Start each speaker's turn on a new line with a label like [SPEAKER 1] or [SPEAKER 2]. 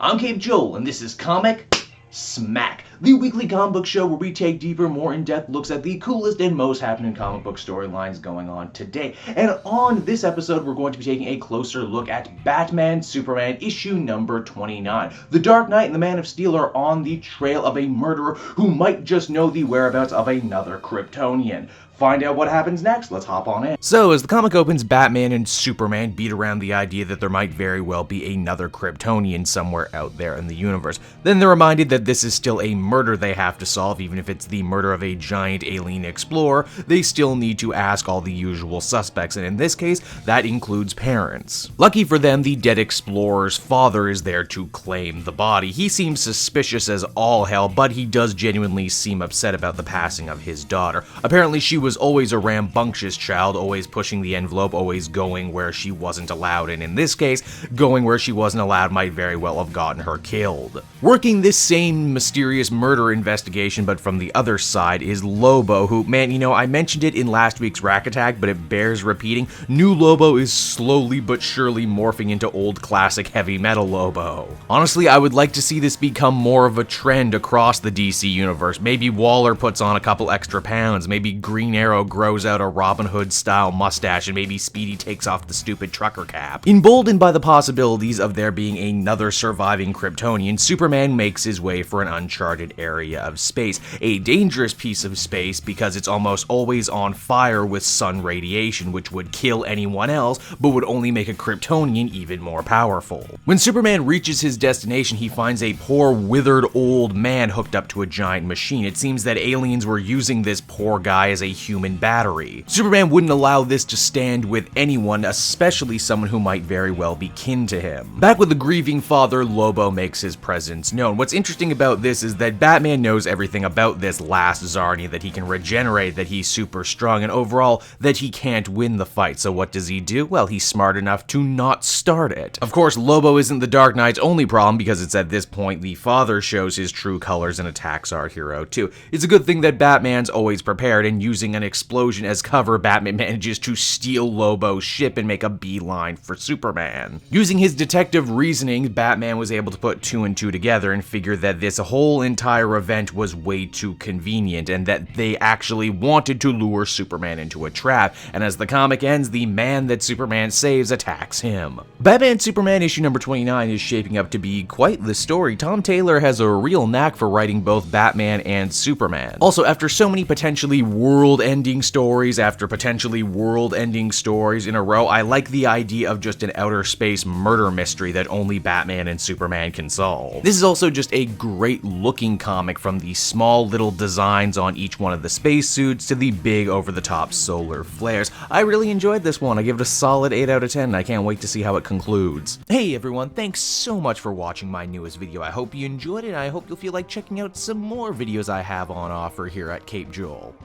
[SPEAKER 1] I'm Cape Joel, and this is Comic Smack, the weekly comic book show where we take deeper, more in-depth looks at the coolest and most happening comic book storylines going on today. And on this episode, we're going to be taking a closer look at Batman Superman issue number 29. The Dark Knight and the Man of Steel are on the trail of a murderer who might just know the whereabouts of another Kryptonian. Find out what happens next. Let's hop on in. So, as the comic opens, Batman and Superman beat around the idea that there might very well be another Kryptonian somewhere out there in the universe. Then they're reminded that this is still a murder they have to solve. Even if it's the murder of a giant alien explorer, they still need to ask all the usual suspects, and in this case, that includes parents. Lucky for them, the dead explorer's father is there to claim the body. He seems suspicious as all hell, but he does genuinely seem upset about the passing of his daughter. Apparently, she was always a rambunctious child, always pushing the envelope, always going where she wasn't allowed, and in this case, going where she wasn't allowed might very well have gotten her killed. Working this same mysterious murder investigation, but from the other side, is Lobo, who, man, you know, I mentioned it in last week's Rack Attack, but it bears repeating. New Lobo is slowly but surely morphing into old classic heavy metal Lobo. Honestly, I would like to see this become more of a trend across the DC universe. Maybe Waller puts on a couple extra pounds, maybe Green Arrow grows out a Robin Hood style mustache, and maybe Speedy takes off the stupid trucker cap. Emboldened by the possibilities of there being another surviving Kryptonian, Superman makes his way for an uncharted area of space, a dangerous piece of space because it's almost always on fire with sun radiation, which would kill anyone else, but would only make a Kryptonian even more powerful. When Superman reaches his destination, he finds a poor, withered old man hooked up to a giant machine. It seems that aliens were using this poor guy as a human battery. Superman wouldn't allow this to stand with anyone, especially someone who might very well be kin to him. Back with the grieving father, Lobo makes his presence known. What's interesting about this is that Batman knows everything about this last Zarni, that he can regenerate, that he's super strong, and overall, that he can't win the fight. So what does he do? Well, he's smart enough to not start it. Of course, Lobo isn't the Dark Knight's only problem, because it's at this point the father shows his true colors and attacks our hero too. It's a good thing that Batman's always prepared, and using an explosion as cover, Batman manages to steal Lobo's ship and make a beeline for Superman. Using his detective reasoning, Batman was able to put two and two together and figure that this whole entire event was way too convenient, and that they actually wanted to lure Superman into a trap, and as the comic ends, the man that Superman saves attacks him. Batman Superman issue number 29 is shaping up to be quite the story. Tom Taylor has a real knack for writing both Batman and Superman. Also, after so many potentially world-ending stories after potentially world-ending stories in a row, I like the idea of just an outer space murder mystery that only Batman and Superman can solve. This is also just a great looking comic, from the small little designs on each one of the spacesuits to the big over-the-top solar flares. I really enjoyed this one. I give it a solid 8 out of 10, and I can't wait to see how it concludes. Hey everyone, thanks so much for watching my newest video. I hope you enjoyed it, and I hope you'll feel like checking out some more videos I have on offer here at Cape Joel.